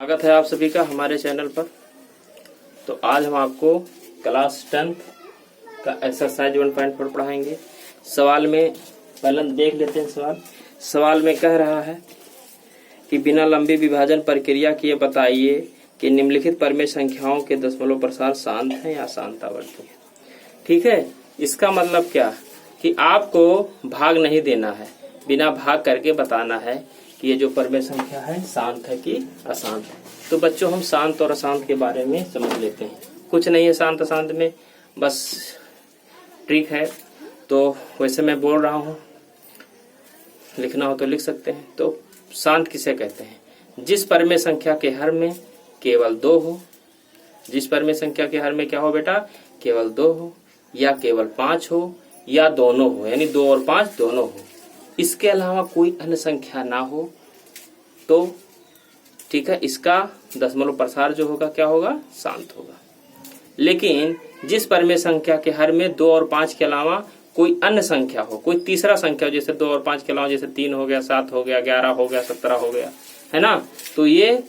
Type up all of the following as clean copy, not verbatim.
स्वागत है आप सभी का हमारे चैनल पर। तो आज हम आपको क्लास 10th का एक्सरसाइज 1.4 पढ़ाएंगे। सवाल में पहले देख लेते हैं। सवाल में कह रहा है कि बिना लंबी विभाजन प्रक्रिया किए बताइए कि निम्नलिखित परमेय संख्याओं के दशमलव प्रसार शांत है या शांत आवर्ती है। ठीक है, इसका मतलब क्या कि आपको भाग नहीं देना है, बिना भाग करके बताना है कि ये जो परमेय संख्या है शांत है कि अशांत है। तो बच्चों हम शांत और अशांत के बारे में समझ लेते हैं। कुछ नहीं है शांत अशांत में, बस ट्रिक है। तो वैसे मैं बोल रहा हूँ, लिखना हो तो लिख सकते हैं। तो शांत किसे कहते हैं? जिस परमेय संख्या के हर में केवल 2 हो, जिस परमेय संख्या के हर में क्या हो बेटा? केवल 2 हो, या केवल 5 हो, या दोनों हो, यानी 2 और 5 दोनों हो। इसके अलावा कोई अन्य संख्या ना हो तो ठीक है, इसका दशमलव प्रसार जो होगा क्या होगा? शांत होगा। लेकिन जिस परमेय संख्या के हर में 2 और 5 के अलावा कोई अन्य संख्या हो, कोई तीसरा संख्या हो, जैसे 2 और 5 के अलावा जैसे 3 हो गया, 7 हो गया, 11 हो गया, 17 हो गया, है ना, तो ये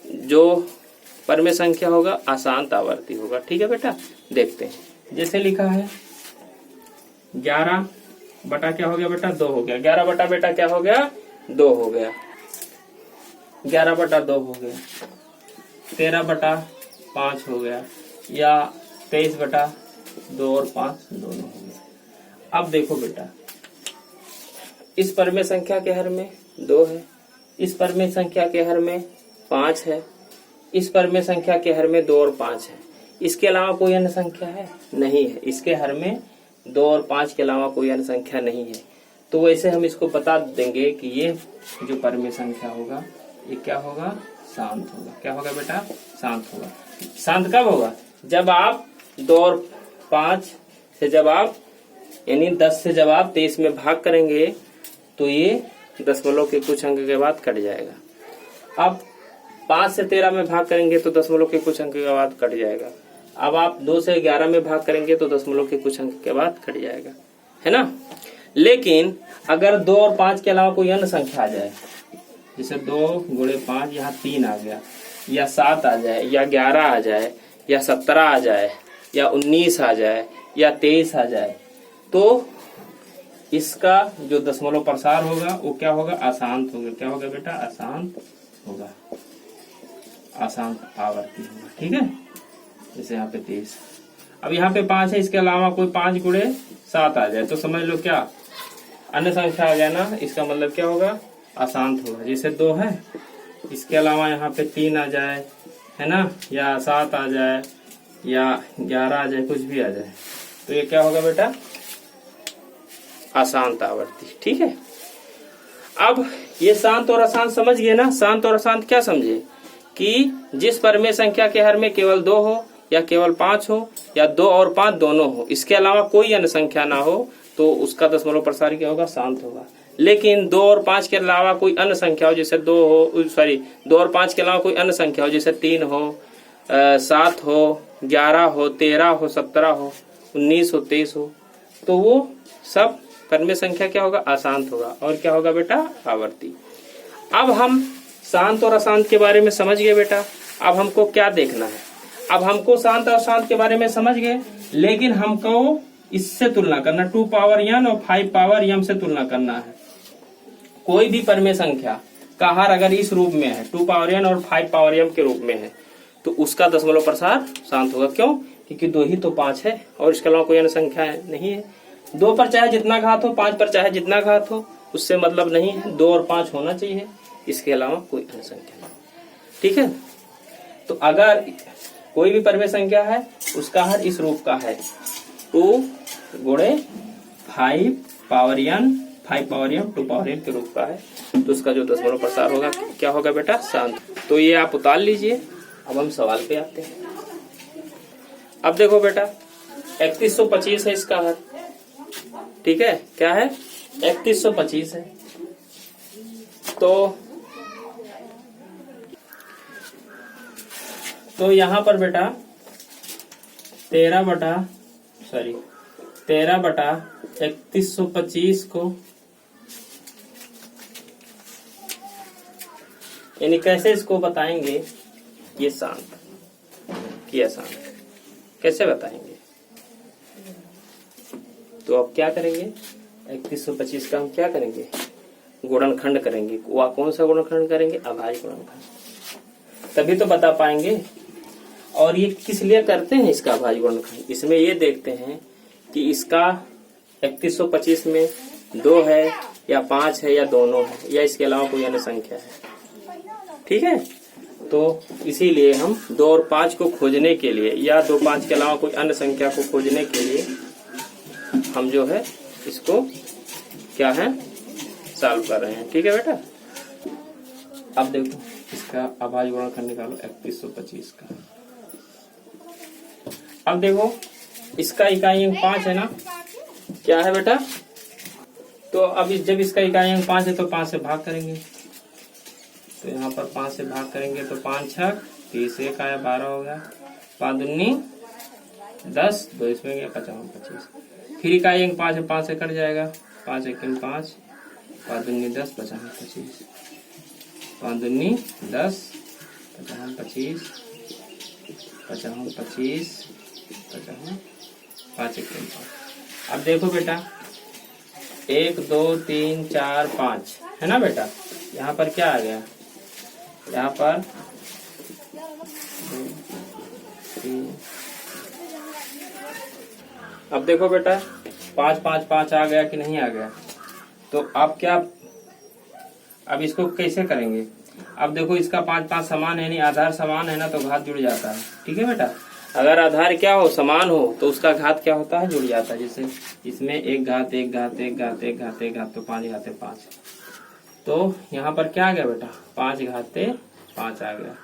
जो परमेय संख्या होगा अशांत आवर्ती होगा। ठीक है बेटा, देखते हैं। जैसे लिखा है 11 बटा क्या हो गया बेटा? 2 हो गया। 11 बटा बेटा क्या हो गया? 2 हो गया। 11 बटा 2 हो गया। 13 बटा 5 हो गया, या 23 बटा 2 और 5 दोनों हो गया। अब देखो बेटा, इस परमेय संख्या के हर में 2 है, इस परमेय संख्या के हर में 5 है, इस परमेय संख्या के हर में 2 और 5 है। इसके अलावा कोई अन्य संख्या है? नहीं है। इसके हर में 2 और 5 के अलावा कोई अन्य संख्या नहीं है। तो वैसे हम इसको बता देंगे कि ये जो परमेय संख्या होगा ये क्या होगा? शांत होगा। क्या होगा बेटा? शांत होगा। शांत कब होगा? जब आप 2 और 5 से जब आप यानी 10 से जब आप 23 में भाग करेंगे तो ये दशमलव के कुछ अंक के बाद कट जाएगा। अब 5 से 13 में भाग करेंगे तो दशमलव के कुछ अंक के बाद कट जाएगा। अब आप 2 से 11 में भाग करेंगे तो दशमलव के कुछ अंक के बाद कट जाएगा, है ना। लेकिन अगर 2 और 5 के अलावा कोई अन्य संख्या आ जाए, जैसे 2 गुणे 5, यहाँ 3 आ गया, या 7 आ जाए, या 11 आ जाए, या 17 आ जाए, या 19 आ जाए, या 23 आ जाए, तो इसका जो दशमलव प्रसार होगा वो क्या होगा? अशांत होगा। क्या होगा बेटा? अशांत होगा, अशांत आवर्ती होगा। ठीक है, जैसे यहाँ पे 23, अब यहाँ पे 5 है, इसके अलावा कोई 5 गुणे 7 आ जाए तो समझ लो क्या अन्य संख्या आ गया ना, इसका मतलब क्या होगा? अशांत होगा। जैसे 2 है, इसके अलावा यहाँ पे 3 आ जाए, है ना, या 7 आ जाए, या 11 आ जाए, कुछ भी आ जाए, तो ये क्या होगा बेटा? अशांत आवर्ती। ठीक है, अब ये शांत और अशांत समझ गए ना। शांत और अशांत क्या समझे? कि जिस परमेय संख्या के हर में केवल 2 हो, या केवल 5 हो, या 2 और 5 दोनों हो, इसके अलावा कोई अन्य संख्या ना हो तो उसका दशमलव प्रसार क्या होगा? शांत होगा। लेकिन 2 और 5 के अलावा कोई अन्य संख्या हो, जैसे 2 और 5 के अलावा कोई अन्य संख्या हो, जैसे 3 हो, 7 हो, 11 हो, 13 हो, 17 हो, 19 हो, 23 हो, तो वो सब परमेय संख्या क्या होगा? अशांत होगा। और क्या होगा बेटा? आवर्ती। अब हम शांत और अशांत के बारे में समझ गए बेटा। अब हमको क्या देखना है? अब हमको शांत और अशांत के बारे में समझ गए, लेकिन हमको इससे तुलना करना, 2 पावर n और 5 पावर m से तुलना करना है। कोई भी परमेय संख्या का हर अगर इस रूप में है, 2 पावर n और 5 पावर m के रूप में है, तो उसका दशमलव प्रसार शांत होगा। क्यों? क्योंकि 2 ही तो 5 है और इसके अलावा कोई अन्य संख्या नहीं है। 2 पर चाहे जितना घात हो, 5 पर चाहे जितना घात हो, उससे मतलब नहीं है। 2 और 5 होना चाहिए, इसके अलावा कोई अन्य संख्या नहीं। ठीक है, तो अगर कोई भी परमेय संख्या है उसका हर इस रूप का है, 2 गुणे 5 power n, 5 power m, 2 power m के रूप का है, तो उसका जो दशमलव प्रसार होगा क्या होगा बेटा? शांत। तो ये आप उतार लीजिए। अब हम सवाल पे आते हैं। अब देखो बेटा, 3125 है इसका हर। ठीक है, क्या है? 3125 है। तो यहाँ पर बेटा 13 बटा 3125 को यानी कैसे इसको बताएंगे ये शांत कि अशांत, कैसे बताएंगे? तो अब क्या करेंगे, 3125 का हम क्या करेंगे, गुणनखंड करेंगे। वह कौन सा गुणनखंड करेंगे, अभाज्य गुणनखंड, तभी तो बता पाएंगे। और ये किस लिए करते हैं इसका अभाज्य गुणनखंड, इसमें ये देखते हैं कि इसका 3125 में 2 है या 5 है या दोनों है या इसके अलावा कोई अन्य संख्या है। ठीक है, तो इसीलिए हम 2 और 5 को खोजने के लिए या 2 5 के अलावा कोई अन्य संख्या को खोजने के लिए हम जो है इसको क्या है सॉल्व कर रहे हैं। ठीक है बेटा, अब देखो इसका अभाज्य गुणनखंड निकालो 3125 का। अब देखो इसका इकाई अंक 5 है ना, क्या है बेटा, तो अब जब इसका इकाई अंक 5 है तो 5 से भाग करेंगे, तो यहाँ पर 5 से भाग करेंगे तो 5 छक 30, 1 आया 12 हो गया, 5 दूनी 10, 2 इसमें गया 50 25। फिर इकाई अंक 5 है, 5 से कट जाएगा, 5 1 5, 5 दूनी 10 50 25, 5 दूनी 10 50 25, 50 25 50 5 1 5। अब देखो बेटा 1 2 3 4 5 है ना बेटा, यहाँ पर क्या आ गया, यहाँ पर 2 3। अब देखो बेटा 5 5 5 आ गया कि नहीं आ गया, तो अब क्या, अब इसको कैसे करेंगे। अब देखो इसका 5 5 समान है, नहीं आधार समान है ना, तो घात जुड़ जाता है। ठीक है बेटा, अगर आधार क्या हो समान हो तो उसका घात क्या होता है, जुड़ जाता है। जैसे इसमें 1 घात 1 घात 1 घात 1 घात 1 घात, तो 5 घाते 5, तो यहाँ पर क्या आ गया बेटा 5 घाते 5 आ गया।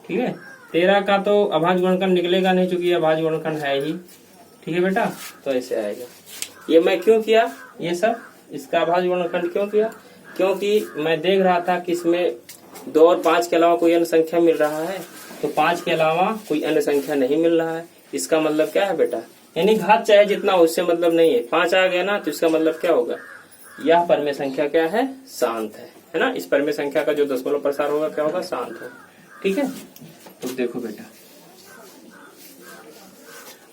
ठीक है, 13 का तो अभाज्य गुणनखंड निकलेगा नहीं क्योंकि ये अभाज्य गुणनखंड है ही। ठीक है बेटा, तो ऐसे आएगा। ये मैं क्यों किया ये सब, इसका अभाज्य गुणनखंड क्यों किया, क्योंकि मैं देख रहा था कि इसमें 2 और 5 के अलावा कोई अन्य संख्या मिल रहा है, तो 5 के अलावा कोई अन्य संख्या नहीं मिल रहा है। इसका मतलब क्या है बेटा, यानी घात चाहे जितना हो उससे मतलब नहीं है। 5 आ गया ना, तो इसका मतलब क्या होगा, यह परमेय संख्या क्या है, शांत है ना। इस परमेय संख्या का जो दशमलव प्रसार होगा क्या होगा, शांत होगा। ठीक है, तो देखो बेटा,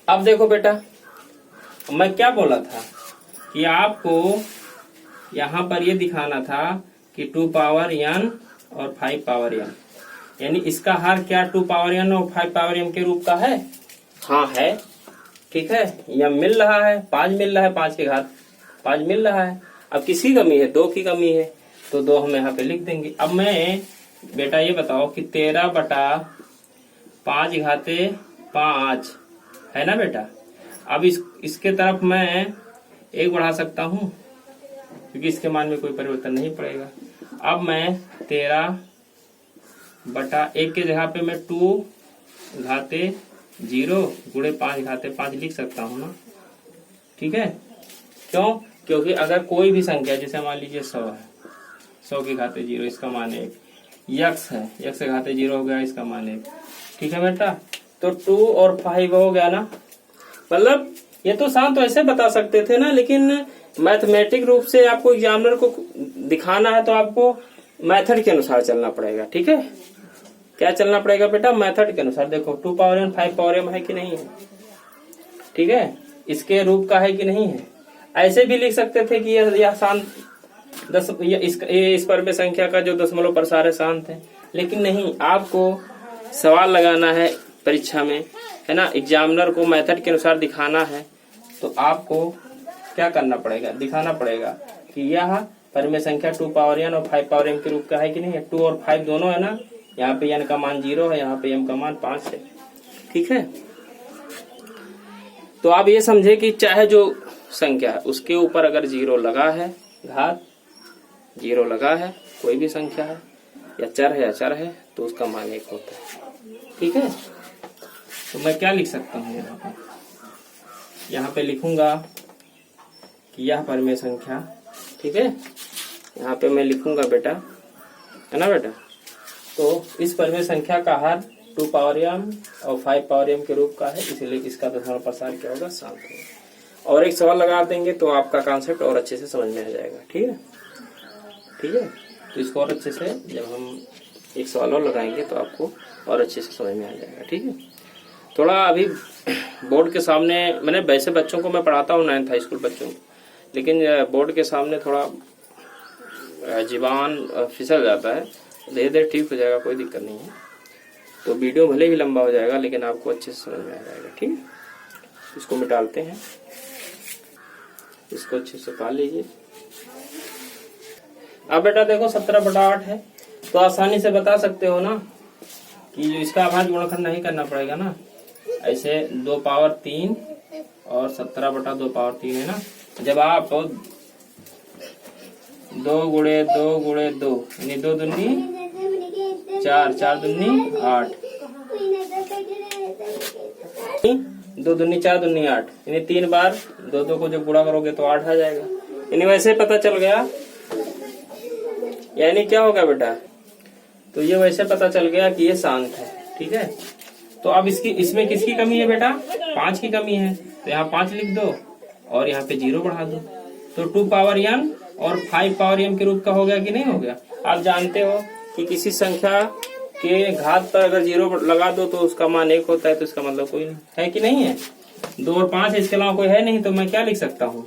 अब देखो बेटा मैं क्या बोला था कि आपको यहाँ पर ये दिखाना था कि 2 पावर n और 5 पावर m, यानी इसका हर क्या 2 पावर n और 5 पावर m के रूप का है। हाँ है, ठीक है, m मिल रहा है, 5 मिल रहा है, 5 के घात 5 मिल रहा है। अब किसकी कमी है, 2 की कमी है, तो 2 हम यहाँ पे लिख देंगे। अब मैं बेटा ये बताओ कि 13 बटा 5 घाते 5 है ना बेटा। अब इसके तरफ मैं 1 बढ़ा सकता हूँ क्योंकि इसके मान में कोई परिवर्तन नहीं पड़ेगा। अब मैं 13 बटा 1 के जगह पे मैं 2 घाते 0 गुणे 5 घाते 5 लिख सकता हूँ ना। ठीक है, क्यों, क्योंकि अगर कोई भी संख्या जैसे मान लीजिए 100 है, 100 के घाते 0 इसका मान 1, यक्स है, यक्स के घाते 0 हो गया इसका मान 1। ठीक है बेटा, तो 2 और 5 हो गया ना। मतलब ये तो शांत तो ऐसे बता सकते थे ना, लेकिन मैथमेटिक रूप से आपको एग्जामिनर को दिखाना है तो आपको मेथड के अनुसार चलना पड़ेगा। ठीक है, क्या चलना पड़ेगा बेटा, मेथड के अनुसार। देखो 2 पावर m 5 पावर m है कि नहीं है, ठीक है, इसके रूप का है कि नहीं है। ऐसे भी लिख सकते थे कि यह शांत इस परमेय संख्या का जो दशमलव प्रसार है शांत है, लेकिन नहीं, आपको सवाल लगाना है परीक्षा में, है ना, एग्जामिनर को मेथड के अनुसार दिखाना है, तो आपको क्या करना पड़ेगा, दिखाना पड़ेगा कि यह परमेय संख्या 2 पावर n और 5 पावर m के रूप का है कि नहीं है। 2 और 5 दोनों है ना, यहाँ पे n का मान 0 है, यहाँ पे m का मान 5 है। ठीक है, तो आप ये समझे कि चाहे जो संख्या है उसके ऊपर अगर 0 लगा है, घात 0 लगा है, कोई भी संख्या है या चर है अचर है, तो उसका मान 1 होता है। ठीक है, तो मैं क्या लिख सकता हूँ यहाँ पे लिखूंगा कि यह परमेय संख्या, ठीक है, यहाँ पे मैं लिखूंगा बेटा, है ना बेटा, तो इस परमेय संख्या का हर 2 पावर m और 5 पावर m के रूप का है, इसलिए इसका दशमलव प्रसार क्या होगा, शांत होगा। और एक सवाल लगा देंगे तो आपका कॉन्सेप्ट और अच्छे से समझ में आ जाएगा। ठीक है, ठीक है, तो इसको और अच्छे से जब हम एक सवाल और लगाएंगे तो आपको और अच्छे से समझ में आ जाएगा। ठीक है, थोड़ा अभी बोर्ड के सामने, मैंने वैसे बच्चों को मैं पढ़ाता हूँ 9th हाई स्कूल बच्चों को, लेकिन बोर्ड के सामने थोड़ा जीवान फिसल जाता है। धीरे धीरे ठीक हो जाएगा, कोई दिक्कत नहीं है। तो वीडियो भले ही लंबा हो जाएगा लेकिन आपको अच्छे से समझ में आ जाएगा। ठीक है, इसको मिटाते हैं, इसको अच्छे से पा लीजिए। अब बेटा देखो 17/8 है, तो आसानी से बता सकते हो ना कि जो इसका अभाज्य गुणनखंड नहीं करना पड़ेगा ना। ऐसे 2 पावर 3 और 17/2 पावर 3 है ना। जब आप 2 गुणे 2 गुणे 2 यानी 2 दूनी 4, 4 दूनी 8, 2 दूनी 4 दूनी 8, यानी 3 बार 2 को जब गुणा करोगे तो 8 आ जाएगा। यानी वैसे पता चल गया, यानी क्या होगा बेटा, तो ये वैसे पता चल गया कि ये शांत है। ठीक है, तो अब इसमें किसकी कमी है बेटा, 5 की कमी है, तो यहाँ 5 लिख दो और यहाँ पे 0 बढ़ा दो, तो 2 पावर n और 5 पावर m के रूप का हो गया कि नहीं हो गया। आप जानते हो कि किसी संख्या के घात पर अगर 0 लगा दो तो उसका मान 1 होता है, तो इसका मतलब कोई नहीं है कि नहीं है। 2 और 5 इसके अलावा कोई है नहीं, तो मैं क्या लिख सकता हूँ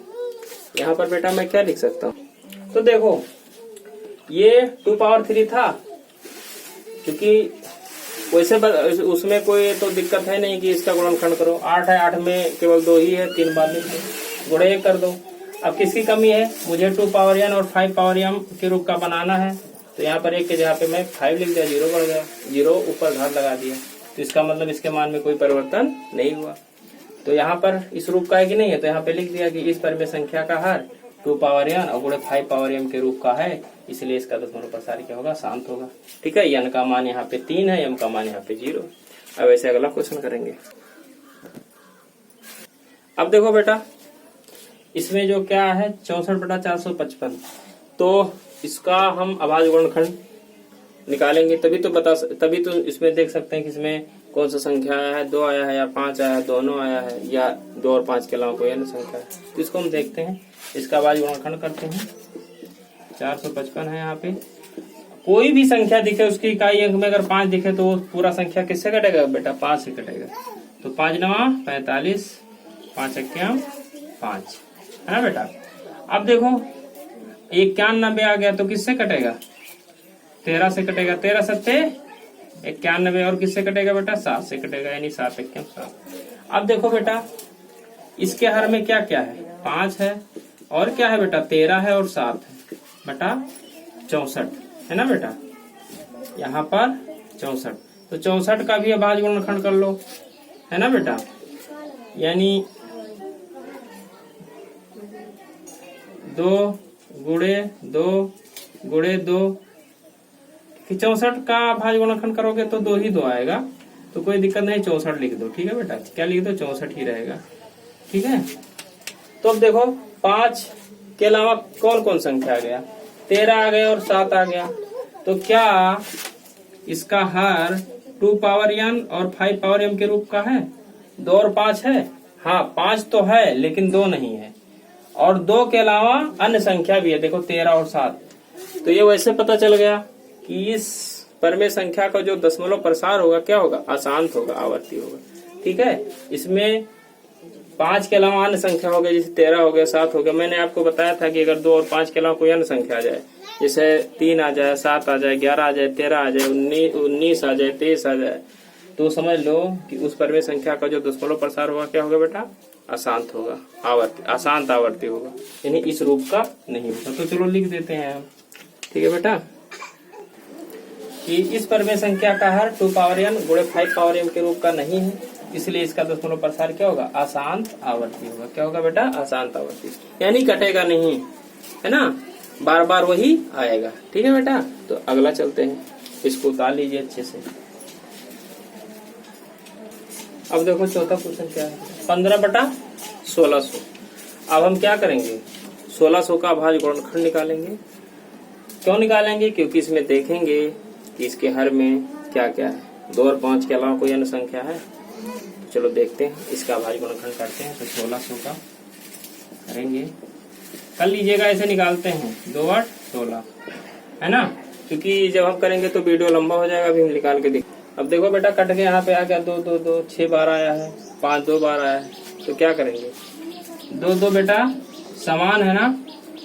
यहाँ पर बेटा, मैं क्या लिख सकता हूँ। तो देखो ये 2 पावर 3 था, क्योंकि वैसे उसमें कोई तो दिक्कत है नहीं कि इसका गुणनखंड करो। 8 है, 8 में केवल 2 ही है, 3 बार लिख दो, गुणे 1 कर दो। अब किसकी कमी है, मुझे 2 पावर n और 5 पावर m के रूप का बनाना है, तो यहाँ पर 1 के जगह पे मैं 5 लिख दिया, 0 बढ़ गया, 0 ऊपर घात लगा दिया, तो इसका मतलब इसके मान में कोई परिवर्तन नहीं हुआ। तो यहाँ पर इस रूप का है कि नहीं है, तो यहाँ पे लिख दिया कि इस परिमेय संख्या का हर 2 पावर n और गुणे 5 पावर m के रूप का है, इसलिए इसका दशमलव प्रसार क्या होगा, शांत होगा। ठीक है, n का मान यहाँ पे 3 है, m का मान यहाँ पे 0। अब ऐसे अगला क्वेश्चन करेंगे। अब देखो बेटा, इसमें जो क्या है 64/455, तो इसका हम अभाज्य गुणनखंड निकालेंगे, तभी तो इसमें देख सकते हैं कि इसमें कौन सा संख्या आया है, 2 आया है या 5 आया है, दोनों आया है, या 2 और 5 के अलावा कोई अन्य संख्या है। तो इसको हम देखते हैं, इसका अभाज्य गुणनखंड करते हैं। 455 है, यहाँ पे कोई भी संख्या दिखे उसकी इकाई अंक में अगर 5 दिखे तो पूरा संख्या किससे कटेगा बेटा, 5 से कटेगा। तो 5 9 45, 5 1 5 है ना बेटा। अब देखो 91 आ गया तो किससे कटेगा, 13 से कटेगा, 13 सत्ते 91, और किससे कटेगा बेटा, 7 से कटेगा, यानी 7 1 7। अब देखो बेटा इसके हर में क्या क्या है, 5 है और क्या है बेटा, 13 है और 7 है बेटा, 64 है ना बेटा, यहाँ पर 64। तो 64 का भी अभाज्य गुणनखंड कर लो, है ना बेटा, यानी 2 गुणे 2 गुणे 2, 64 का अभाज्य गुणनखंड करोगे तो 2 ही 2 आएगा, तो कोई दिक्कत नहीं, 64 लिख दो। ठीक है बेटा, क्या लिख दो, 64 ही रहेगा। ठीक है, तो अब देखो 5 के अलावा कौन कौन संख्या आ गया, 13 आ गया और 7 आ गया, तो क्या इसका हर 2 पावर n और 5 पावर m के रूप का है, 2 और 5 है, हाँ 5 तो है लेकिन 2 नहीं है, और 2 के अलावा अन्य संख्या भी है, देखो 13 और 7। तो ये वैसे पता चल गया कि इस परिमेय संख्या का जो दशमलव प्रसार होगा क्या होगा, अशांत होगा, आवर्ती होगा। ठीक है, इसमें 5 के अलावा अन्य संख्या हो गया, जैसे 13 हो गया, 7 हो गया। मैंने आपको बताया था कि अगर 2 और 5 के अलावा कोई अन्य संख्या आ जाए, जैसे 3 आ जाए, 7 आ जाए, 11 आ जाए, 13 आ जाए, 19 आ जाए, 23 आ जाए, तो समझ लो कि उस परिमेय संख्या का जो दशमलव प्रसार होगा क्या होगा बेटा, अशांत होगा, अशांत आवर्ती होगा, यानी इस रूप का नहीं होगा। तो चलो लिख देते हैं हम। ठीक है बेटा, कि इस परिमेय संख्या का हर 2 पावर n गुणे 5 पावर m के रूप का नहीं है, इसलिए इसका दशमलव प्रसार क्या होगा, अशांत आवर्ती होगा। क्या होगा बेटा, अशांत आवर्ती, यानी कटेगा नहीं, है ना, बार बार वही आएगा। ठीक है बेटा, तो अगला चलते हैं, इसको उतार लीजिए अच्छे से। अब देखो चौथा क्वेश्चन क्या है, 15/1600। अब हम क्या करेंगे, 1600 का अभाज्य गुणनखंड निकालेंगे। क्यों निकालेंगे, क्योंकि इसमें देखेंगे कि इसके हर में क्या क्या है, 2 और 5 के अलावा कोई अन्य संख्या है। तो चलो देखते हैं, इसका अभाज्य गुणनखंड करते हैं। तो 1600 का करेंगे, कर लीजिएगा, ऐसे निकालते हैं, 2 8 16 है ना, क्योंकि जब हम करेंगे तो वीडियो लंबा हो जाएगा। अभी हम निकाल के देख। अब देखो बेटा कट के यहाँ पे आ गया 2 2 2, 6 बार आया है, 5 2 बार आया है। तो क्या करेंगे, 2 2 बेटा समान है ना,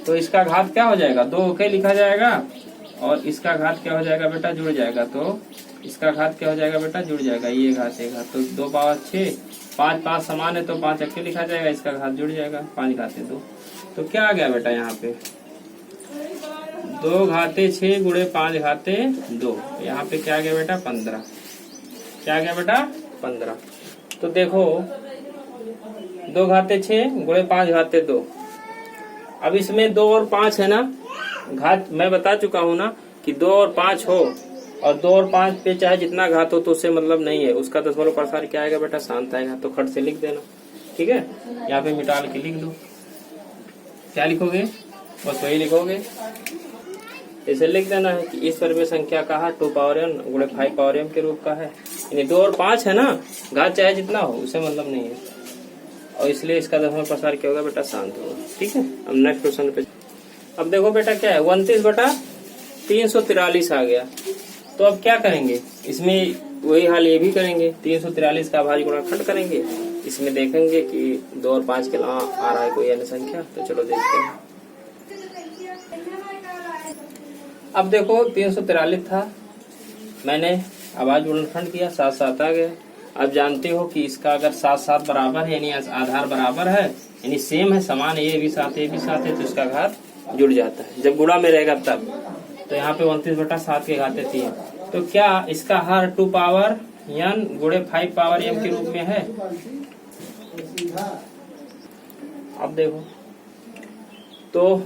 तो इसका घात क्या हो जाएगा, 2 ओके लिखा जाएगा और इसका घात क्या हो जाएगा बेटा, जुड़ जाएगा। तो इसका घात क्या हो जाएगा बेटा, जुड़ जाएगा, ये घात ये घात, तो 2 पावर 6, 5 5 समान है तो 5 अक्के लिखा जाएगा, इसका घात जुड़ जाएगा, 5 घाते 2। तो क्या आ गया बेटा यहाँ पे 2 घाते 6 गुणे 5 घाते 2, यहाँ पे क्या आ गया बेटा 15। क्या आ गया बेटा 15। तो देखो 2 घाते 6 गुणे 5 घाते 2। अब इसमें 2 और 5 है ना, घात मैं बता चुका हूँ ना कि 2 और 5 हो और 2 और 5 पे चाहे जितना घात हो तो उससे मतलब नहीं है, उसका दशमलव प्रसार क्या आएगा बेटा, शांत आएगा। तो खट से लिख देना, ठीक है। यहाँ पे मिटा के लिख दो, क्या लिखोगे, बस वही लिखोगे। इसे लिख देना है कि इस पर में संख्या का है 2 पावर n गुणे 5 पावर m के रूप का है, यानी 2 और 5 है ना, घात चाहे जितना हो उसे मतलब नहीं है, और इसलिए इसका दशमलव प्रसार क्या होगा बेटा, शांत होगा, ठीक है। अब नेक्स्ट क्वेश्चन पे अब देखो बेटा क्या है 29 बटा 343 आ गया। तो अब क्या करेंगे, इसमें वही हाल ये भी करेंगे, 343 का भाज्य गुणनखंड करेंगे। इसमें देखेंगे कि 2 और 5 के अलावा आ रहा है कोई अन्य संख्या, तो चलो देखते हैं। अब देखो 343 था, मैंने अभाज्य गुणनखंड किया, 7 7 आ गया। अब जानते हो कि इसका अगर 7 7 बराबर है यानी आधार बराबर है यानी सेम है, समान है, ये भी साथ है, तो इसका घात जुड़ जाता है जब गुणा में रहेगा तब। तो यहाँ पे 29 बटा 7 के घाते 3, तो क्या इसका हर 2 पावर n गुणे 5 पावर m के रूप में है। अब देखो तो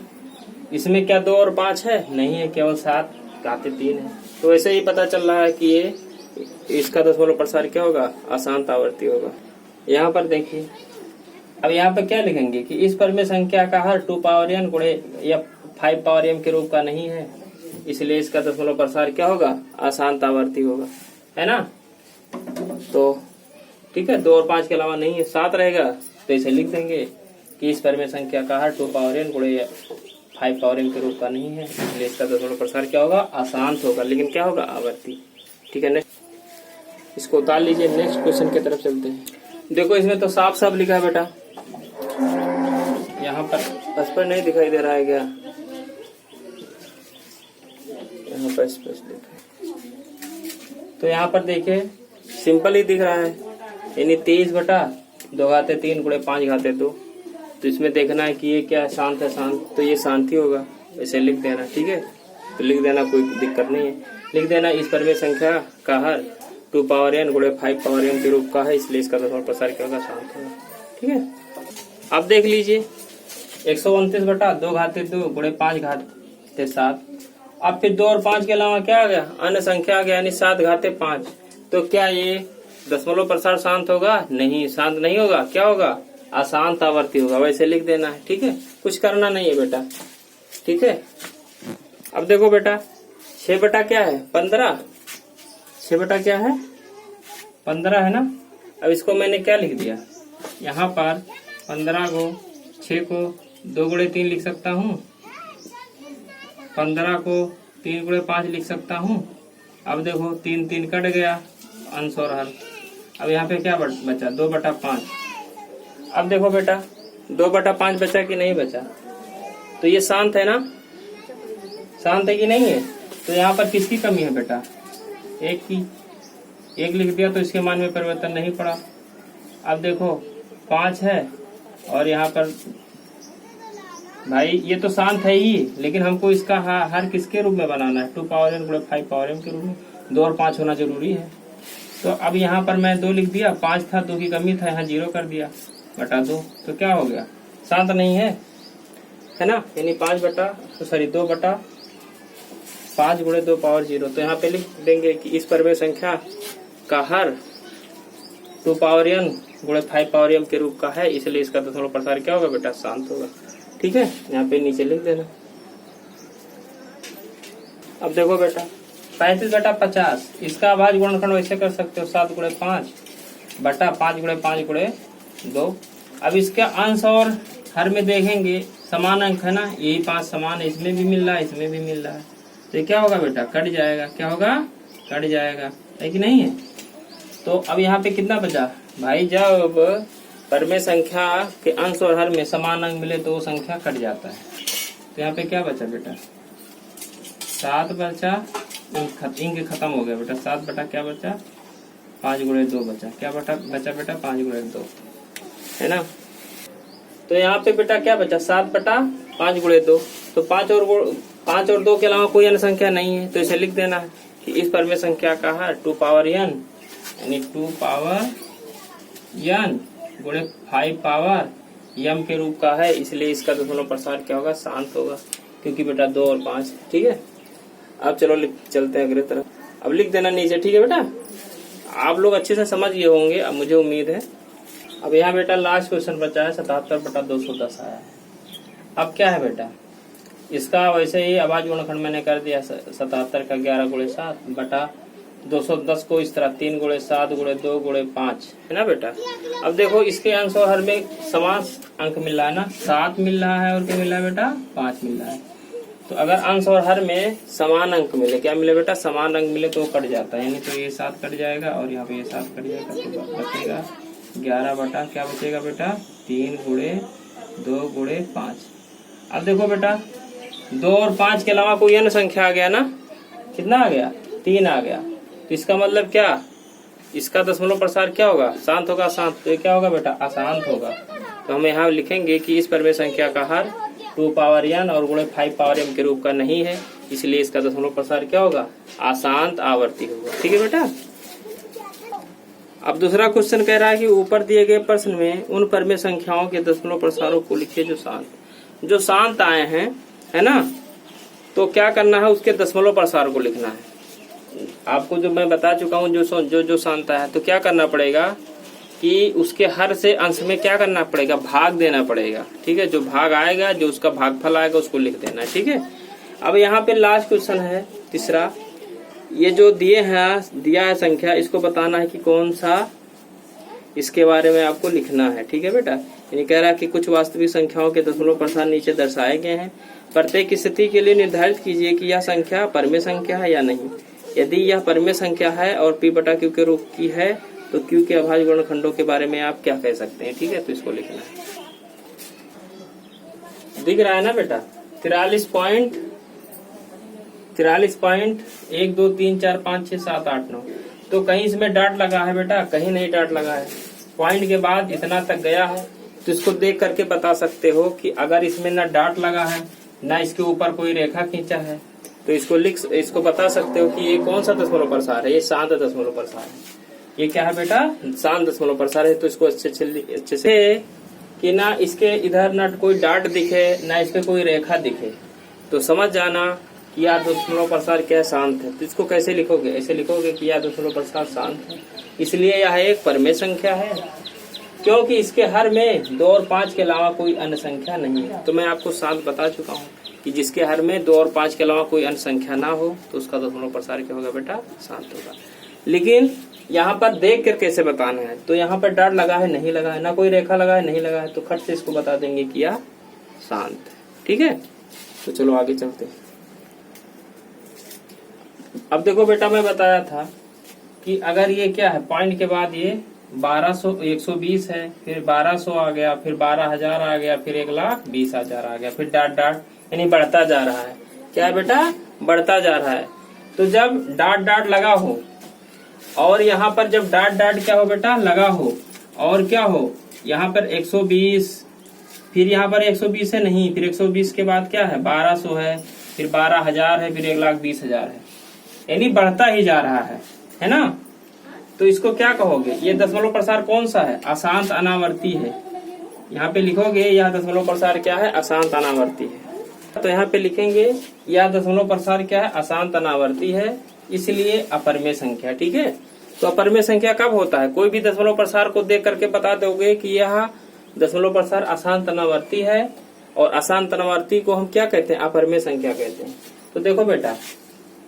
इसमें क्या 2 और 5 है, नहीं है, केवल 7 घाते 3 है। तो ऐसे ही पता चल रहा है कि ये इसका दशमलव प्रसार क्या होगा, अशांत आवर्ती होगा। यहाँ पर देखिए, अब यहाँ पर क्या लिखेंगे कि इस पर में संख्या का हर 2 पावर n गुणे या 5 पावर m के रूप का नहीं है, इसलिए इसका दशमलव प्रसार क्या होगा, अशांत आवर्ती होगा, है ना। तो ठीक है, 2 और 5 के अलावा नहीं है, 7 रहेगा, तो इसे लिख देंगे कि इस पर में संख्या का हर 2 पावर n गुणे 5 पावर m के रूप का नहीं है, इसलिए इसका दशमलव प्रसार क्या होगा, अशांत होगा, लेकिन क्या होगा, आवर्ती, ठीक है। नेक्स्ट इसको उतार लीजिए, नेक्स्ट क्वेश्चन की तरफ चलते हैं। देखो इसमें तो साफ साफ लिखा है बेटा, यहाँ पर स्पष्ट नहीं दिखाई दे रहा है क्या, यहाँ पर स्पष्ट लिखा है। तो यहाँ पर देखिए सिंपल ही दिख रहा है, यानी 23 बटा 2 घाते 3 गुणे 5 घाते 2। तो इसमें देखना है कि ये क्या शांत है, शांत, तो ये शांति होगा, इसे लिख देना, ठीक है। तो लिख देना, कोई दिक्कत नहीं है, लिख देना इस पर में संख्या का हर 2 पावर n गुणे 5 पावर m के रूप का है, इसलिए इसका दशमलव प्रसार क्या होगा, शांत होगा, ठीक है। अब देख लीजिए 129 बटा 2 घाते 2 गुणे 5 घाते 7। अब फिर 2 और 5 के अलावा क्या आ गया, अन्य संख्या आ गया, यानी 7 घाते 5। तो क्या ये दशमलव प्रसार शांत होगा, नहीं, शांत नहीं होगा, क्या होगा, अशांत आवर्ती होगा, वैसे लिख देना है, ठीक है। कुछ करना नहीं है बेटा, ठीक है। अब देखो बेटा 6 बटा क्या है 15, 6 बटा क्या है 15 है ना। अब इसको मैंने क्या लिख दिया, यहाँ पर 15 को 6 को 2 गुणे 3 लिख सकता हूँ, 15 को 3 गुणे 5 लिख सकता हूँ। अब देखो 3 3 कट गया, अंश और हर। अब यहाँ पे क्या बचा, 2 बटा 5। अब देखो बेटा 2 बटा 5 बचा कि नहीं बचा, तो ये शांत है ना, शांत है कि नहीं है। तो यहाँ पर किसकी कमी है बेटा, 1 की, 1 लिख दिया तो इसके मान में परिवर्तन नहीं पड़ा। अब देखो 5 है और यहाँ पर भाई ये तो शांत है ही, लेकिन हमको इसका हर किसके रूप में बनाना है, 2 पावर n गुणे 5 पावर m के रूप में। 2 और 5 होना जरूरी है। तो अब यहाँ पर मैं 2 लिख दिया, 5 था, 2 की कमी था, यहाँ 0 कर दिया, बटा 2। तो क्या हो गया, शांत नहीं है ना, यानी 2 बटा 5 गुणे 2 पावर 0। तो यहाँ पे लिख देंगे कि इस पर में संख्या का हर 2 पावर n गुणे 5 पावर m के रूप का है, इसलिए इसका दशमलव प्रसार क्या होगा बेटा, शांत होगा, ठीक है। यहाँ पे नीचे लिख देना। अब देखो बेटा 35 बटा 50, इसका अभाज्य गुणनखंड वैसे कर सकते हो, 7 गुणे 5 बटा 5 गुणे 5 गुणे 2। अब इसके अंश और हर में देखेंगे समान अंक है ना, यही 5 समान है, इसमें भी मिल रहा है, इसमें भी मिल रहा है, तो ये क्या होगा बेटा, कट जाएगा। क्या होगा, कट जाएगा, है कि नहीं है। तो अब यहाँ पे कितना बचा भाई, जब परमेय संख्या के अंश और हर में समान अंक मिले तो वो संख्या कट जाता है। तो यहाँ पे क्या बचा बेटा, 7 बचा, इंक खत्म हो गया बेटा। 7 बटा क्या बचा, 5 गुणे 2 बचा। क्या बचा बेटा, 5 गुणे 2, है ना। तो यहाँ पे बेटा क्या बचा, 7 बटा 5 गुणे 2। तो 5 और 2 के अलावा कोई अन्य संख्या नहीं है। तो इसे लिख देना है कि इस परमेय संख्या का हर 2 पावर n यानी 2 पावर n गुणे 5 पावर m के रूप का है। इसलिए इसका दशमलव प्रसार क्या होगा, शांत होगा, क्योंकि बेटा 2 और 5, ठीक है। अब चलो चलते हैं अगले तरफ। अब लिख देना नीचे, ठीक है बेटा। आप लोग अच्छे से समझ गए होंगे, अब मुझे उम्मीद है। अब यहाँ बेटा लास्ट क्वेश्चन बचा है, 77 बटा 210 आया है। अब क्या है बेटा, इसका वैसे ही आवाज गुणनखंड मैंने कर दिया। 77 का 11 गुणे 7 बटा 210 को इस तरह 3 गुणे 7 गुणे 2 गुणे 5, है ना बेटा। अब देखो इसके अंश और हर में समान अंक मिल रहा है ना, 7 मिल रहा है और क्या मिल रहा है बेटा, 5 मिल रहा है। तो अगर अंश और हर में समान अंक मिले, क्या मिले बेटा, समान अंक मिले तो वो कट जाता है, यानी तो ये 7 कट जाएगा और यहाँ पे ये 7 कट जाएगा। तो बचेगा 11 बटा क्या बचेगा बेटा, 3 गुणे 2 गुणे 5। अब देखो बेटा 2 और 5 के अलावा कोई अन्य संख्या आ गया ना, कितना आ गया, 3 आ गया। तो इसका मतलब क्या, इसका दशमलव प्रसार क्या होगा, शांत होगा, शांत। तो ये क्या होगा बेटा, अशांत होगा। तो हम यहाँ लिखेंगे कि इस परमेय संख्या का हर 2 पावर n और गुणे 5 पावर m के रूप का नहीं है, इसलिए इसका दशमलव प्रसार क्या होगा, अशांत आवर्ती होगा। ठीक है बेटा। अब दूसरा क्वेश्चन कह रहा है कि ऊपर दिए गए प्रश्न में उन परमेय संख्याओं के दशमलव प्रसारों को लिखिए जो शांत आए हैं, है ना। तो क्या करना है, उसके दशमलव प्रसार को लिखना है। आपको जो मैं बता चुका हूँ, जो शांत है, तो क्या करना पड़ेगा कि उसके हर से अंश में क्या करना पड़ेगा, भाग देना पड़ेगा। ठीक है, जो भाग आएगा, जो उसका भागफल आएगा उसको लिख देना है। ठीक है। अब यहाँ पे लास्ट क्वेश्चन है तीसरा, ये जो दिया है संख्या, इसको बताना है कि कौन सा, इसके बारे में आपको लिखना है। ठीक है बेटा। यानी कह रहा है कि कुछ वास्तविक संख्याओं के दशमलव प्रसार नीचे दर्शाए गए हैं। प्रत्येक स्थिति के लिए निर्धारित कीजिए कि यह संख्या परमेय संख्या है या नहीं। यदि यह परमेय संख्या है और p बटा q के रूप की है तो q के अभाज्य गुणनखंडों के बारे में आप क्या कह सकते हैं। ठीक है, तो इसको लिखना है। दिख रहा है ना बेटा, 43.1 2 3 4 5 6 7 8 9। तो कहीं इसमें डाट लगा है बेटा, कहीं नहीं डाट लगा है। पॉइंट के बाद इतना तक गया है, तो इसको देख करके बता सकते हो कि अगर इसमें ना डाट लगा है ना इसके ऊपर कोई रेखा खींचा है, तो इसको बता सकते हो कि ये कौन सा दशमलव प्रसार है, ये शांत दशमलव प्रसार है। ये क्या है बेटा, शांत दशमलव प्रसार है। तो इसको अच्छे से कि ना इसके इधर ना कोई डाट दिखे ना इस पे कोई रेखा दिखे, तो समझ जाना कि यह दशमलव प्रसार क्या शांत है। तो इसको कैसे लिखोगे, ऐसे लिखोगे कि यह दशमलव प्रसार शांत है, इसलिए यह एक परमेय संख्या है, क्योंकि इसके हर में 2 और 5 के अलावा कोई अन्य संख्या नहीं है। तो मैं आपको शांत बता चुका हूँ कि जिसके हर में 2 और 5 के अलावा कोई अन्य संख्या ना हो तो उसका दशमलव प्रसार क्या होगा बेटा, शांत होगा। लेकिन यहाँ पर देख कर कैसे बताना है, तो यहाँ पर डाट लगा है नहीं लगा है, ना कोई रेखा लगा है नहीं लगा है, तो खट से इसको बता देंगे कि यह शांत है। ठीक है, तो चलो आगे चलते हैं। अब देखो बेटा, मैं बताया था कि अगर ये क्या है, पॉइंट के बाद ये 120 है, फिर 1200 आ गया, फिर 12,000 आ गया, फिर 1,20,000 आ गया, फिर डाट यानी बढ़ता जा रहा है। क्या है बेटा, बढ़ता जा रहा है। तो जब डाट लगा हो और यहाँ पर जब डाट क्या हो बेटा, लगा हो और क्या हो, यहाँ पर 120, फिर यहाँ पर 120 है नहीं, फिर 120 के बाद क्या है 1200 है, फिर 12,000 है, फिर 1,20,000 है, यानी बढ़ता ही जा रहा है ना। तो इसको क्या कहोगे, ये दशमलव प्रसार कौन सा है, अशांत अनावर्ती है। यहाँ पे लिखोगे यह दशमलव प्रसार क्या है, अशांत अनावर्ती है। तो यहाँ पे लिखेंगे यह दशमलव प्रसार क्या है, अशांत अनावर्ती है, इसलिए अपरमेय संख्या। ठीक है। तो अपरमेय संख्या कब होता है, कोई भी दशमलव प्रसार को देख करके बता दोगे कि यह दशमलव प्रसार अशांत अनावर्ती है, और अशांत अनावर्ती को हम क्या कहते हैं, अपरमेय संख्या कहते हैं। तो देखो बेटा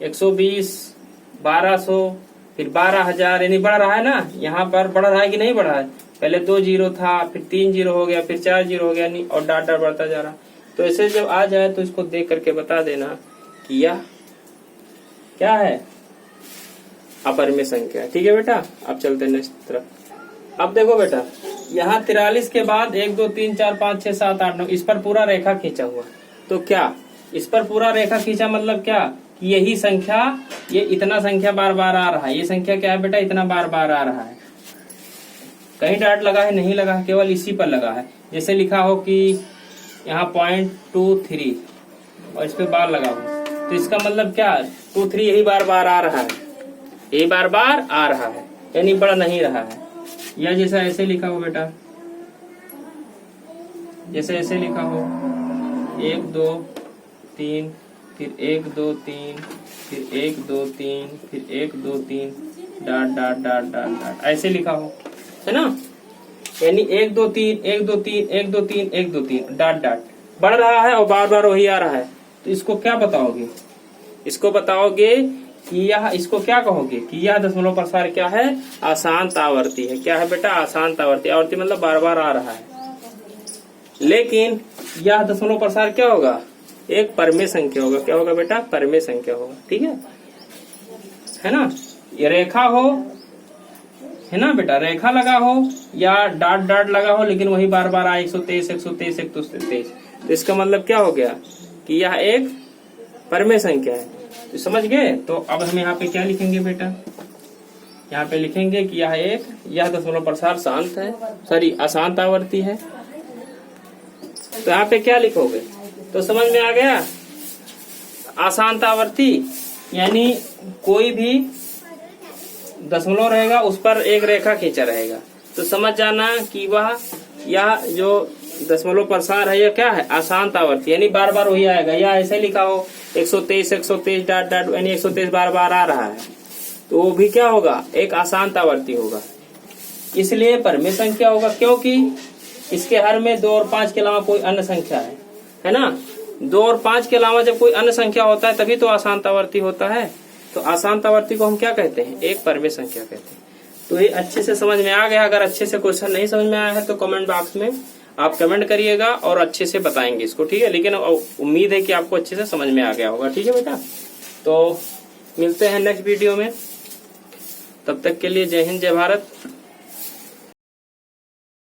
120, 1200, फिर 12,000, यानी बढ़ रहा है ना, यहाँ पर बढ़ रहा है कि नहीं बढ़ रहा है। पहले 2 जीरो था, फिर 3 जीरो हो गया, फिर 4 जीरो हो गया, नहीं, और डाट बढ़ता जा रहा। तो ऐसे जब आ जाए तो इसको देख करके बता देना कि यह क्या है, अपरिमेय संख्या है। ठीक है बेटा, अब चलते हैं नेक्स्ट तरफ। अब देखो बेटा, यहाँ 43 के बाद 1 2 3 4 5 6 7 8 9 इस पर पूरा रेखा खींचा हुआ। तो क्या इस पर पूरा रेखा खींचा मतलब क्या, कि यही संख्या, ये इतना संख्या बार बार आ रहा है। ये संख्या क्या है बेटा, इतना बार बार आ रहा है। कहीं डॉट लगा है, नहीं लगा है, केवल इसी पर लगा है। जैसे लिखा हो कि यहाँ 0.23 और इस पे बार लगा हो, तो इसका मतलब क्या, 2 3 यही बार बार आ रहा है, यही बार बार आ रहा है, यानी बढ़ नहीं रहा है। या जैसा ऐसे लिखा हो बेटा, जैसे ऐसे लिखा हो 1 2 3 फिर 1 2 3 फिर 1 2 3 फिर 1 2 3 dot dot dot dot dot ऐसे लिखा हो, है ना। यानी 1 2 3 1 2 3 1 2 3 1 2 3 डॉट डॉट बढ़ रहा है और बार बार वही आ रहा है। तो इसको क्या बताओगे, इसको बताओगे कि यह, इसको क्या कहोगे कि यह दशमलव प्रसार क्या है, अशांत आवर्ती है। क्या है बेटा, अशांत आवर्ती। आवर्ती मतलब बार बार आ रहा है। लेकिन यह दशमलव प्रसार क्या होगा, एक परिमेय संख्या होगा। क्या होगा बेटा, परिमेय संख्या होगा। ठीक है ना। ये रेखा हो, है ना बेटा, रेखा लगा हो या डॉट डॉट लगा हो, लेकिन वही बार बार आए 123 123 123। तो इसका मतलब क्या हो गया कि यह एक परिमेय संख्या है। तो समझ गए। तो अब हम यहाँ पे क्या लिखेंगे बेटा, यहाँ पे लिखेंगे कि यह दशमलव प्रसार शांत है, सॉरी अशांत आवर्ती है। तो यहाँ पे क्या लिखोगे, तो समझ में आ गया। अशांत आवर्ती यानी कोई भी दशमलव रहेगा उस पर एक रेखा खींचा रहेगा। तो समझ जाना कि वह, यह जो दशमलव प्रसार है यह क्या है, अशांत आवर्ती, यानी बार बार वही आएगा। या ऐसे लिखा हो 123 123 डॉट डॉट, यानी 123 बार बार आ रहा है, तो वो भी क्या होगा, एक अशांत आवर्ती होगा। इसलिए परिमेय संख्या होगा, क्योंकि इसके हर में 2 और 5 के अलावा कोई अन्य संख्या है ना। 2 और 5 के अलावा जब कोई अन्य संख्या होता है तभी तो अशांत आवर्ती होता है। तो अशांत आवर्ती को हम क्या कहते हैं, एक परिमेय संख्या कहते हैं। तो ये अच्छे से समझ में आ गया। अगर अच्छे से क्वेश्चन नहीं समझ में आया है तो कमेंट बॉक्स में आप कमेंट करिएगा और अच्छे से बताएंगे इसको। ठीक है, लेकिन उम्मीद है कि आपको अच्छे से समझ में आ गया होगा। ठीक है बेटा, तो मिलते हैं नेक्स्ट वीडियो में। तब तक के लिए जय हिंद जय भारत।